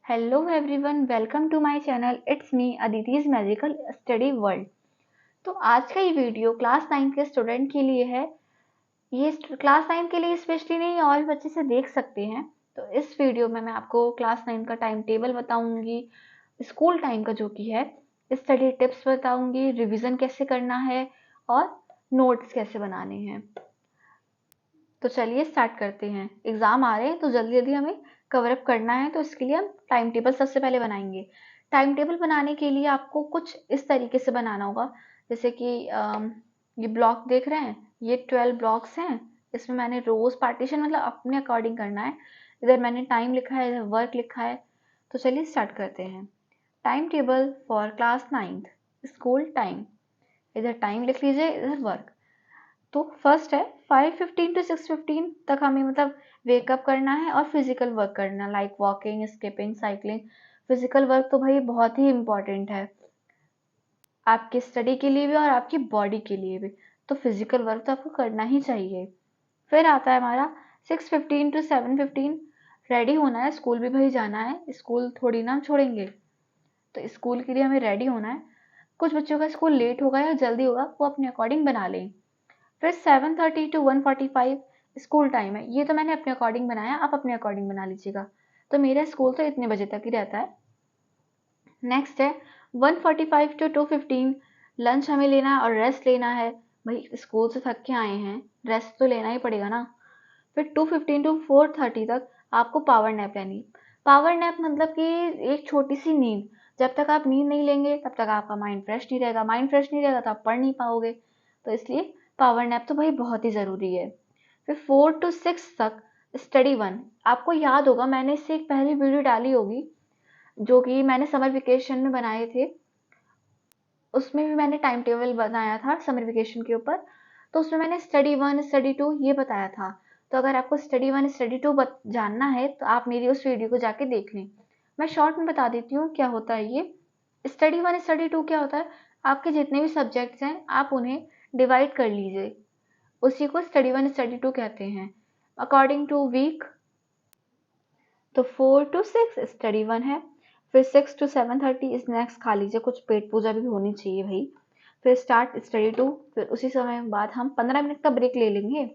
Hello everyone, welcome to my channel. It's me Aditi's magical study world. तो आज का ये वीडियो क्लास 9 के स्टूडेंट के लिए है। ये क्लास 9 के लिए स्पेशली नहीं, और भी बच्चे से देख सकते हैं। तो इस वीडियो में मैं आपको क्लास 9 का टाइम टेबल बताऊंगी, स्कूल टाइम का जो कि है, स्टडी टिप्स बताऊंगी, रिवीजन कैसे करना है और नोट्स कैसे बनाने हैं। तो चलिए स्टार्ट करते हैं। एग्जाम आ रहे हैं तो जल्दी जल्दी हमें कवर अप करना है, तो इसके लिए हम टाइम टेबल सबसे पहले बनाएंगे। टाइम टेबल बनाने के लिए आपको कुछ इस तरीके से बनाना होगा, जैसे कि ये ब्लॉक देख रहे हैं, ये 12 ब्लॉक्स हैं। इसमें मैंने रोज पार्टीशन मतलब अपने अकॉर्डिंग करना है। इधर मैंने टाइम लिखा है, इधर वर्क लिखा है। तो चलिए स्टार्ट करते हैं। Time table for class 9 school time. इधर टाइम लिख लीजिए, इधर वर्क। तो फर्स्ट है 5:15 to 6:15 तक हमें मतलब वेकअप करना है और फिजिकल वर्क करना, like walking, skipping, cycling. Physical work तो भाई बहुत ही इम्पोर्टेंट है आपकी स्टडी के लिए भी और आपकी बॉडी के लिए भी। तो फिजिकल वर्क तो आपको करना ही चाहिए। फिर आता है हमारा 6:15 to 7:15। रेडी होना है, स्कूल भी भाई जाना है, स्कूल थोड़ी ना हम छोड़ेंगे। तो स्कूल के लिए हमें रेडी होना है। कुछ बच्चों का स्कूल लेट होगा या जल्दी होगा, वो अपने अकॉर्डिंग बना लें। फिर 7:30 to 1:45 स्कूल टाइम है। ये तो मैंने अपने अकॉर्डिंग बनाया, आप अपने अकॉर्डिंग बना लीजिएगा। तो मेरा स्कूल तो इतने बजे तक ही रहता है। नेक्स्ट है 1:45 to 2:15 लंच हमें लेना है और रेस्ट लेना है। भाई स्कूल से थक के आए हैं, रेस्ट तो लेना ही पड़ेगा ना। फिर 2:15 to 4:30 तक आपको पावर नैप लेनी। पावर नैप मतलब कि एक छोटी सी नींद। जब तक आप नींद नहीं लेंगे तब तक आपका माइंड फ्रेश नहीं रहेगा, माइंड फ्रेश नहीं रहेगा तो आप पढ़ नहीं पाओगे। तो इसलिए पावर नैप तो भाई बहुत ही ज़रूरी है। फिर 4 to 6 तक स्टडी 1। आपको याद होगा, मैंने इससे एक पहली वीडियो डाली होगी जो कि मैंने समर वेकेशन में बनाए थे। उसमें भी मैंने टाइम टेबल बनाया था समर वेकेशन के ऊपर। तो उसमें मैंने स्टडी 1 स्टडी 2 ये बताया था। तो अगर आपको स्टडी 1 स्टडी 2 जानना है तो आप मेरी उस वीडियो को जाके देख लें। मैं शॉर्ट में बता देती हूँ क्या होता है ये। स्टडी 1 स्टडी 2 क्या होता है, आपके जितने भी सब्जेक्ट्स हैं आप उन्हें डिवाइड कर लीजिए, उसी को स्टडी 1 स्टडी 2 कहते हैं अकॉर्डिंग टू वीक। तो 4 to 6 स्टडी 1 है। फिर 6 to 7:30 स्नैक्स खा लीजिए, कुछ पेट पूजा भी होनी चाहिए भाई। फिर स्टार्ट स्टडी 2। फिर उसी समय बाद हम 15 मिनट का ब्रेक ले लेंगे।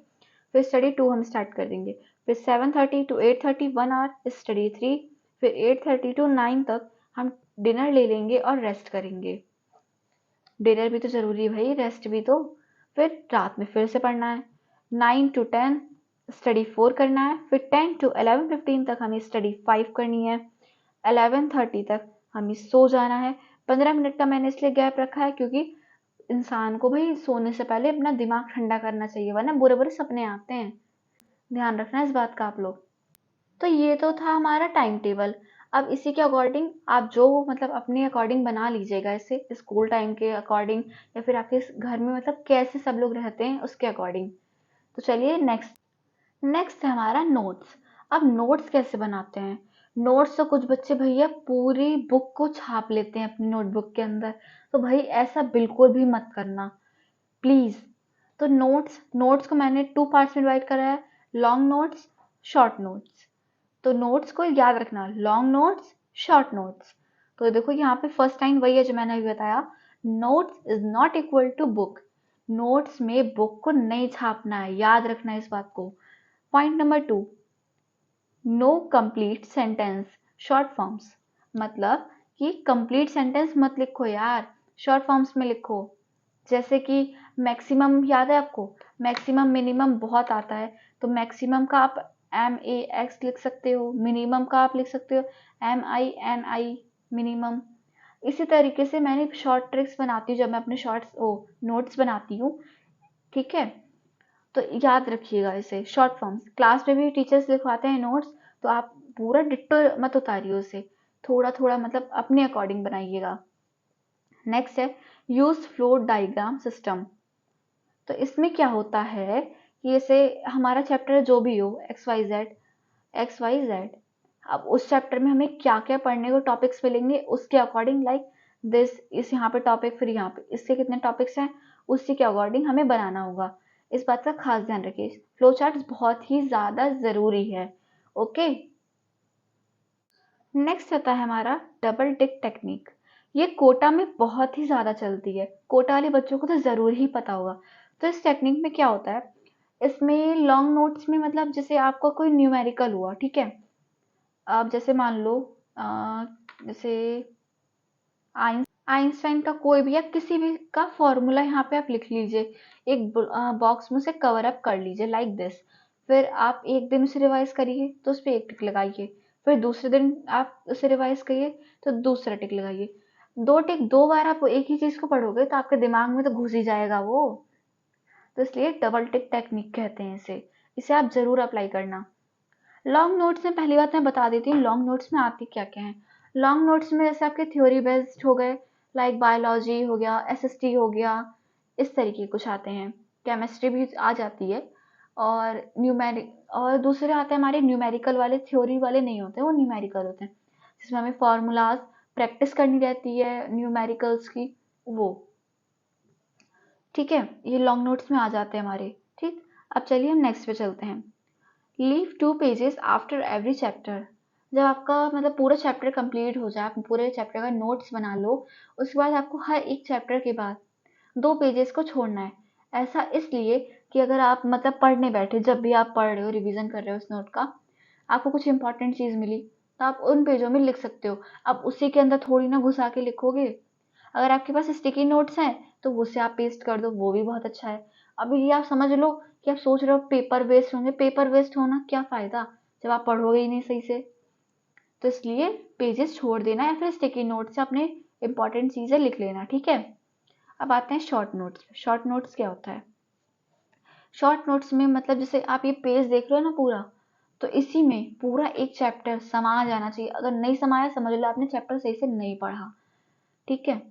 फिर स्टडी 2 हम स्टार्ट कर देंगे। फिर 7:30 to 8:30 1 आवर स्टडी 3। फिर 8:30 to 9 तक हम डिनर ले लेंगे और रेस्ट करेंगे। डिनर भी तो जरूरी है भाई, रेस्ट भी तो। फिर रात में फिर से पढ़ना है। 9 to 10 स्टडी 4 करना है। फिर 10 to 11:15 तक हमें स्टडी 5 करनी है। 11:30 तक हमें सो जाना है। 15 मिनट का मैंने इसलिए गैप रखा है क्योंकि इंसान को भाई सोने से पहले अपना दिमाग ठंडा करना चाहिए, वरना बुरे बुरे सपने आते हैं। ध्यान रखना इस बात का आप लोग। तो ये तो था हमारा टाइम टेबल। अब इसी के अकॉर्डिंग आप जो मतलब अपने अकॉर्डिंग बना लीजिएगा, इसे स्कूल टाइम के अकॉर्डिंग या फिर आपके घर में मतलब कैसे सब लोग रहते हैं उसके अकॉर्डिंग। तो चलिए नेक्स्ट नेक्स्ट है हमारा नोट्स। अब नोट्स कैसे बनाते हैं। नोट्स तो कुछ बच्चे भैया पूरी बुक को छाप लेते हैं अपनी नोटबुक के अंदर। तो भाई ऐसा बिल्कुल भी मत करना प्लीज। तो नोट्स नोट्स को मैंने 2 पार्ट्स में डिवाइड करा है, लॉन्ग नोट्स, शॉर्ट नोट्स। तो नोट्स को याद रखना, लॉन्ग नोट्स, शॉर्ट नोट्स। तो देखो यहाँ पे फर्स्ट लाइन वही है जो मैंने अभी बताया, notes is not equal to book. Notes में बुक को नहीं छापना है, याद रखना है इस बात को। Point number 2, no complete sentence short forms. मतलब कि कंप्लीट सेंटेंस मत लिखो यार, शॉर्ट फॉर्म्स में लिखो। जैसे कि मैक्सिमम याद है आपको, मैक्सिमम मिनिमम बहुत आता है। तो मैक्सिमम का आप MAX लिख सकते हो, मिनिमम का आप लिख सकते हो MINI मिनिमम। इसी तरीके से मैंने शॉर्ट ट्रिक्स बनाती हूँ जब मैं अपने शॉर्ट्स नोट्स बनाती हूँ, ठीक है। तो याद रखिएगा इसे, शॉर्ट फॉर्म्स। क्लास में भी टीचर्स लिखवाते हैं नोट्स, तो आप पूरा डिट्टो मत उतारिए उसे, थोड़ा थोड़ा मतलब अपने अकॉर्डिंग बनाइएगा। नेक्स्ट है यूज फ्लो डायग्राम सिस्टम। तो इसमें क्या होता है कि जैसे हमारा चैप्टर जो भी हो XYZ, अब उस चैप्टर में हमें क्या क्या पढ़ने को टॉपिक्स मिलेंगे उसके अकॉर्डिंग, लाइक दिस, इस यहाँ पे टॉपिक, फिर यहाँ पे इसके कितने टॉपिक्स हैं उसी के अकॉर्डिंग हमें बनाना होगा। इस बात का खास ध्यान रखिए, फ्लो चार्ट बहुत ही ज़्यादा ज़रूरी है। ओके। नेक्स्ट आता है हमारा डबल टिक टेक्निक। ये कोटा में बहुत ही ज़्यादा चलती है, कोटा वाले बच्चों को तो ज़रूर ही पता होगा। तो इस टेक्निक में क्या होता है, इसमें लॉन्ग नोट्स में मतलब जैसे आपका कोई न्यूमेरिकल हुआ, ठीक है, आप जैसे मान लो जैसे आइंस्टाइन का कोई भी या किसी भी का फॉर्मूला यहाँ पे आप लिख लीजिए, एक बॉक्स में से कवर अप कर लीजिए लाइक दिस। फिर आप एक दिन उसे रिवाइज करिए तो उस पर एक टिक लगाइए, फिर दूसरे दिन आप उसे रिवाइज करिए तो दूसरा टिक लगाइए। दो टिक दो बार आप एक ही चीज को पढ़ोगे तो आपके दिमाग में तो घुस ही जाएगा वो। तो इसलिए डबल टिक टेक्निक कहते हैं इसे, इसे आप जरूर अप्लाई करना। लॉन्ग नोट्स में पहली बात मैं बता देती हूँ लॉन्ग नोट्स में आती क्या क्या है। लॉन्ग नोट्स में जैसे आपके थ्योरी बेस्ड हो गए, लाइक बायोलॉजी हो गया, एसएसटी हो गया, इस तरीके कुछ आते हैं। केमिस्ट्री भी आ जाती है। और और दूसरे आते हैं हमारे न्यूमेरिकल वाले, थ्योरी वाले नहीं होते, वो न्यूमेरिकल होते हैं जिसमें हमें फॉर्मूलाज प्रैक्टिस करनी रहती है न्यूमेरिकल्स की, वो। ठीक है, ये लॉन्ग नोट्स में आ जाते हैं हमारे। ठीक, अब चलिए हम नेक्स्ट पे चलते हैं। Leave 2 pages after every chapter. जब आपका मतलब पूरा चैप्टर कंप्लीट हो जाए, आप पूरे चैप्टर का नोट्स बना लो, उसके बाद आपको हर एक चैप्टर के बाद 2 पेजेस को छोड़ना है। ऐसा इसलिए कि अगर आप मतलब पढ़ने बैठे, जब भी आप पढ़ रहे हो, रिवीजन कर रहे हो उस नोट का, आपको कुछ इंपॉर्टेंट चीज़ मिली तो आप उन पेजों में लिख सकते हो। अब उसी के अंदर थोड़ी ना घुसा के लिखोगे। अगर आपके पास स्टिकी नोट्स हैं तो उससे आप पेस्ट कर दो, वो भी बहुत अच्छा है। अभी ये आप समझ लो कि आप सोच रहे हो पेपर वेस्ट होंगे, पेपर वेस्ट होना क्या फायदा जब आप पढ़ोगे ही नहीं सही से। तो इसलिए पेजेस छोड़ देना या फिर स्टिकी नोट से अपने इंपॉर्टेंट चीजें लिख लेना। ठीक है, अब आते हैं शॉर्ट नोट्स। शॉर्ट नोट्स क्या होता है? शॉर्ट नोट्स में मतलब जैसे आप ये पेज देख रहे हो ना पूरा, तो इसी में पूरा एक चैप्टर समा जाना चाहिए। अगर नहीं समाया समझ लो आपने चैप्टर सही से नहीं पढ़ा। ठीक है,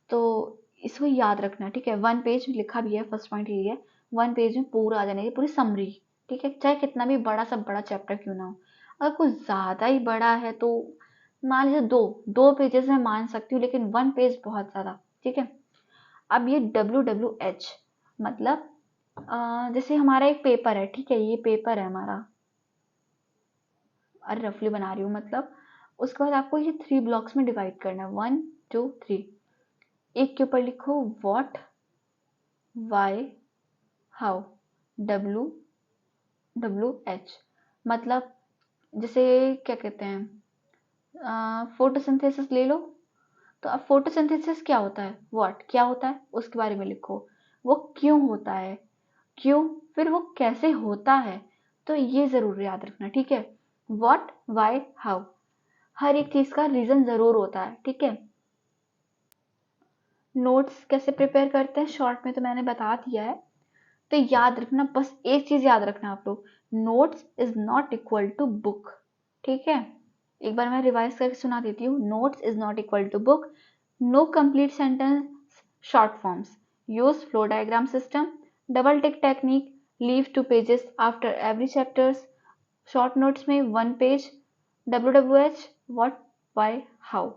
तो इसको याद रखना। ठीक है, 1 पेज लिखा भी है, फर्स्ट पॉइंट ये है, 1 पेज में पूरा आ जाना चाहिए, पूरी समरी। ठीक है, चाहे कितना भी बड़ा सा बड़ा चैप्टर क्यों ना हो। अगर कुछ ज्यादा ही बड़ा है तो मान लीजिए दो पेजेस में मान सकती हूँ, लेकिन 1 पेज बहुत ज्यादा। ठीक है, अब ये WWH मतलब जैसे हमारा एक पेपर है, ठीक है, ये पेपर है हमारा, अरे रफली बना रही हूँ मतलब। उसके बाद आपको ये 3 ब्लॉक्स में डिवाइड करना है, 1 2 3। एक के ऊपर लिखो व्हाट, वाई, हाउ, WWH मतलब जैसे क्या कहते हैं, फोटोसिंथेसिस ले लो। तो अब फोटोसिंथेसिस क्या होता है, व्हाट क्या होता है उसके बारे में लिखो, वो क्यों होता है, क्यों, फिर वो कैसे होता है, तो ये जरूर याद रखना। ठीक है, व्हाट वाई हाउ, हर एक चीज का रीजन जरूर होता है। ठीक है, नोट्स कैसे प्रिपेयर करते हैं शॉर्ट में तो मैंने बता दिया है। तो याद रखना, बस एक चीज याद रखना आप लोग, notes is not equal to book. ठीक है, एक बार मैं रिवाइज करके सुना देती हूँ। Notes is not equal to book, no complete sentence short forms, use flow diagram system, double tick technique, leave 2 pages after every chapters, short notes में 1 page, WWH, what why how.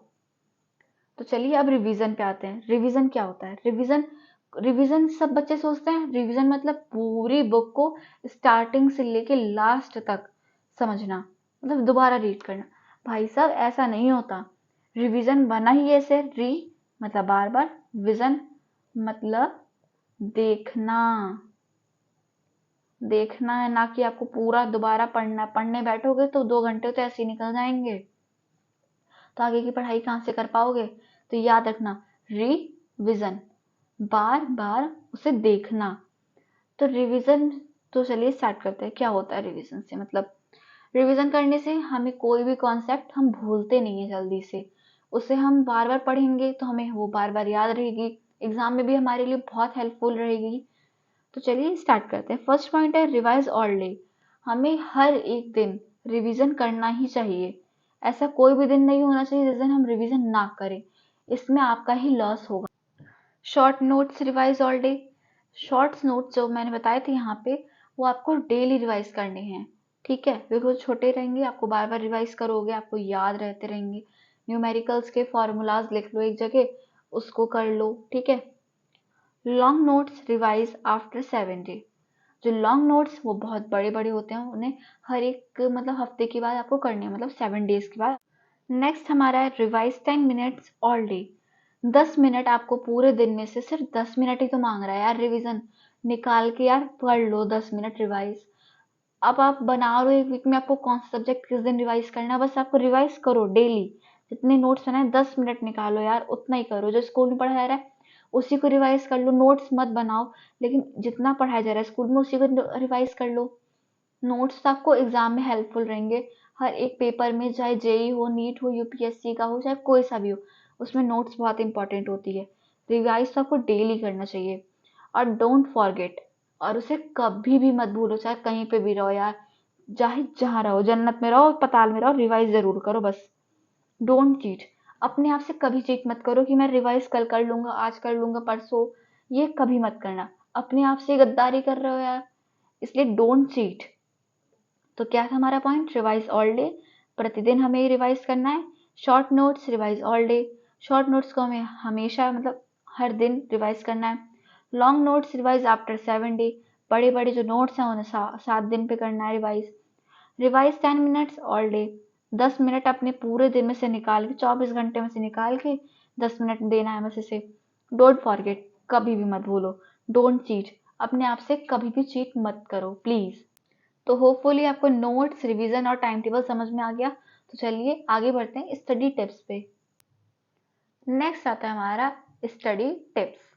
तो चलिए अब revision पे आते हैं। Revision क्या होता है? रिवीजन, रिवीजन सब बच्चे सोचते हैं रिवीजन मतलब पूरी बुक को स्टार्टिंग से लेके लास्ट तक समझना, मतलब दोबारा रीड करना। भाई साहब ऐसा नहीं होता। रिवीजन बना ही ऐसे, री मतलब बार बार, विजन मतलब देखना, देखना है ना कि आपको पूरा दोबारा पढ़ना। पढ़ने बैठोगे तो 2 घंटे तो ऐसे ही निकल जाएंगे, तो आगे की पढ़ाई कहाँ से कर पाओगे। तो याद रखना, रिविजन बार बार उसे देखना। तो रिवीजन, तो चलिए स्टार्ट करते हैं। क्या होता है रिवीजन से मतलब, रिवीजन करने से हमें कोई भी कॉन्सेप्ट हम भूलते नहीं है जल्दी से। उसे हम बार बार पढ़ेंगे तो हमें वो बार बार याद रहेगी, एग्जाम में भी हमारे लिए बहुत हेल्पफुल रहेगी। तो चलिए स्टार्ट करते हैं। फर्स्ट पॉइंट है रिवाइज ऑल डे। हमें हर एक दिन रिवीजन करना ही चाहिए। ऐसा कोई भी दिन नहीं होना चाहिए जिस दिन हम रिवीजन ना करें, इसमें आपका ही लॉस होगा। Short notes revise all day. Shorts notes जो मैंने बताए थे यहाँ पे, वो आपको डेली रिवाइज करने हैं। ठीक है, वे रोज छोटे रहेंगे, आपको बार बार रिवाइज करोगे, आपको याद रहते रहेंगे। न्यूमेरिकल्स के फॉर्मूलाज लिख लो एक जगह, उसको कर लो। ठीक है, long notes revise after 7 day. जो लॉन्ग नोट्स वो बहुत बड़े बड़े होते हैं, उन्हें हर एक मतलब हफ्ते के बाद आपको करने हैं, मतलब 7 डेज के बाद। नेक्स्ट हमारा है revise 10 minutes all day. 10 minute आपको पूरे दिन में से सिर्फ 10 मिनट ही तो मांग रहा है यार रिवीजन। निकाल के यार पढ़ लो 10 मिनट रिवाइज। अब आप बना रहे हो एक वीक में आपको कौन सा सब्जेक्ट किस दिन रिवाइज करना है, बस आपको रिवाइज करो डेली। जितने नोट्स बनाए 10 मिनट निकालो यार, उतना ही करो। जो स्कूल में पढ़ाया जा रहा है उसी को रिवाइज कर लो, नोट्स मत बनाओ, लेकिन जितना पढ़ाया जा रहा है स्कूल में उसी को रिवाइज कर लो। नोट्स आपको एग्जाम में हेल्पफुल रहेंगे। हर एक पेपर में, चाहे जेई हो, नीट हो, यूपीएससी का हो, चाहे कोई सा भी हो, उसमें नोट्स बहुत इंपॉर्टेंट होती है। रिवाइज तो आपको डेली करना चाहिए। और डोंट फॉरगेट, और उसे कभी भी मत भूलो, चाहे कहीं पे भी रहो यार, चाहे जहाँ रहो, जन्नत में रहो, पताल में रहो, रिवाइज जरूर करो बस। Don't cheat. अपने आप से कभी चीट मत करो कि मैं रिवाइज कल कर लूंगा, आज कर लूंगा, परसों। ये कभी मत करना। अपने आप से गद्दारी कर रहे हो यार, इसलिए डोंट चीट। तो क्या था हमारा पॉइंट? Revise all day. प्रतिदिन हमें रिवाइज करना है। Short notes revise all day. Short notes को हमें हमेशा मतलब हर दिन रिवाइज करना है। Long notes revise after 7 day. बड़े बड़े जो नोट्स हैं उन्हें 7 दिन पे करना है revise. Revise 10 minutes all day. 10 minute अपने पूरे दिन में से निकाल के, 24 घंटे में से निकाल के 10 मिनट देना है बस इसे। डोंट फॉरगेट, कभी भी मत भूलो। डोंट चीट, अपने आप से कभी भी चीट मत करो प्लीज। तो होपफुली आपको नोट्स, रिवीजन और टाइम टेबल समझ में आ गया। तो चलिए आगे बढ़ते हैं स्टडी टिप्स पे। नेक्स्ट आता है हमारा स्टडी टिप्स।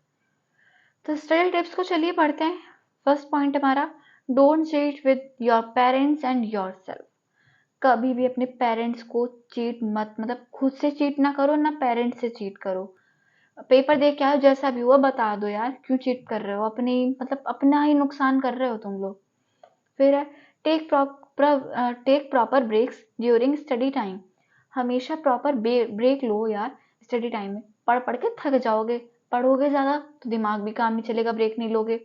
तो स्टडी टिप्स को चलिए पढ़ते हैं। फर्स्ट पॉइंट हमारा, don't cheat with your parents and yourself. कभी भी अपने पेरेंट्स को चीट मत, मतलब खुद से चीट ना करो, ना पेरेंट्स से चीट करो। पेपर देख के आओ, जैसा भी हुआ बता दो यार, क्यों चीट कर रहे हो? अपनी मतलब अपना ही नुकसान कर रहे हो तुम लोग। फिर है, take proper breaks during study time. हमेशा प्रॉपर ब्रेक लो यार स्टडी टाइम में। पढ़ पढ़ के थक जाओगे, पढ़ोगे ज़्यादा तो दिमाग भी काम नहीं चलेगा, ब्रेक नहीं लोगे।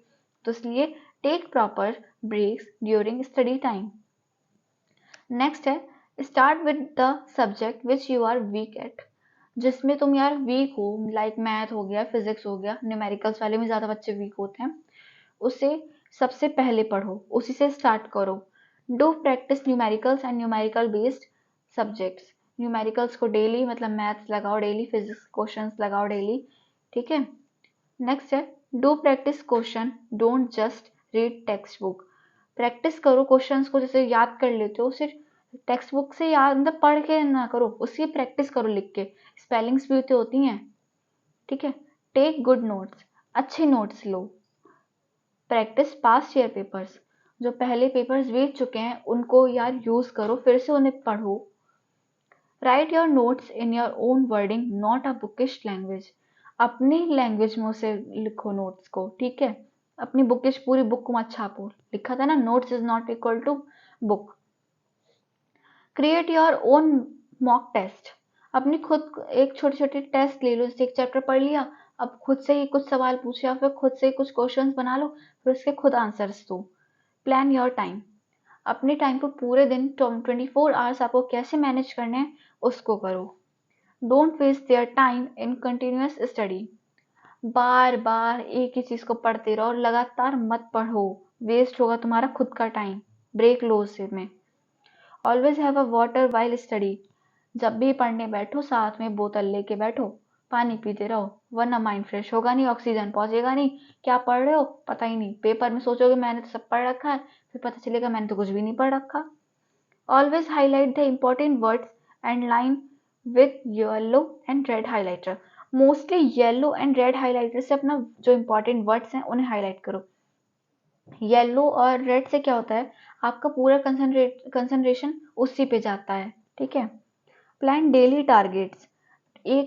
तो इसलिए take proper breaks during study time. Next है, start with the subject which you are weak at. जिसमें तुम यार वीक हो, लाइक मैथ हो गया, फिजिक्स हो गया, न्यूमेरिकल्स वाले में ज़्यादा बच्चे वीक होते हैं, उसे सबसे पहले पढ़ो, उसी से स्टार्ट करो। Do practice numericals and numerical based subjects. Numericals को डेली, मतलब मैथ्स लगाओ डेली, फिजिक्स क्वेश्चंस लगाओ डेली, ठीक है। नेक्स्ट है, do practice question, don't just read text book. Practice करो क्वेश्चंस को, जैसे याद कर लेते हो, सिर्फ टेक्स्ट बुक से याद मतलब पढ़ के ना करो, उसकी प्रैक्टिस करो लिख के। स्पेलिंग्स भी तो होती हैं, ठीक है। टेक गुड नोट्स, अच्छे नोट्स लो। प्रैक्टिस पास्ट ईयर पेपर्स, जो पहले पेपर्स बीत चुके हैं उनको यार यूज करो, फिर से उन्हें पढ़ो। Right your notes in your own wording, not a bookish language. अपनी लैंग्वेज में उसे लिखो नोट्स को, ठीक है। अपनी बुकिश पूरी बुक को मत छापो। लिखा था ना, notes is not equal to book. Create your own mock test. अपनी खुद एक छोटी छोटी टेस्ट ले लो, जैसे एक चैप्टर पढ़ लिया, अब खुद से ही कुछ सवाल पूछे या फिर खुद से ही कुछ क्वेश्चंस बना लो, फिर उसके खुद आंसर्स दो। Plan your time. अपने टाइम को पूरे दिन 24 आवर्स आपको कैसे मैनेज करने हैं उसको करो। Don't waste their time in continuous study. बार बार एक ही चीज को पढ़ते रहो और लगातार मत पढ़ो, वेस्ट होगा तुम्हारा खुद का टाइम। ब्रेक लो उसे में। Always have a water while study. जब भी पढ़ने बैठो साथ में बोतल लेके बैठो, पानी पीते रहो, वरना माइंड फ्रेश होगा नहीं, ऑक्सीजन पहुंचेगा नहीं। क्या पढ़ रहे हो पता ही नहीं, पेपर में सोचोगे मैंने तो सब पढ़ रखा है, फिर पता चलेगा मैंने तो कुछ भी नहीं पढ़ रखा। Always highlight the important words and line with yellow and red highlighter. Mostly yellow and red highlighter से अपना जो इम्पोर्टेंट वर्ड्स हैं उन्हें हाईलाइट करो। येलो और रेड से क्या होता है, आपका पूरा कंसंट्रेशन उसी पे जाता है, ठीक है। Plan daily targets.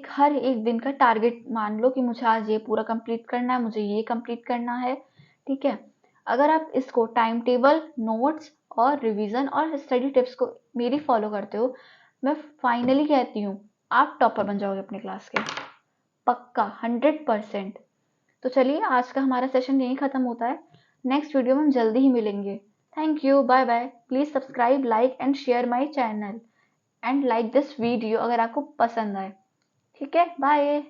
हर एक दिन का टारगेट मान लो कि मुझे आज ये पूरा कंप्लीट करना है, मुझे ये कंप्लीट करना है, ठीक है। अगर आप इसको टाइम टेबल, नोट्स और रिवीजन और स्टडी टिप्स को मेरी फॉलो करते हो, मैं फाइनली कहती हूँ आप टॉपर बन जाओगे अपने क्लास के, पक्का 100%। तो चलिए आज का हमारा सेशन यहीं खत्म होता है। नेक्स्ट वीडियो में हम जल्दी ही मिलेंगे। Thank you, bye bye. Please subscribe, like and share my channel and like this video अगर आपको पसंद आए, ठीक है। बाय।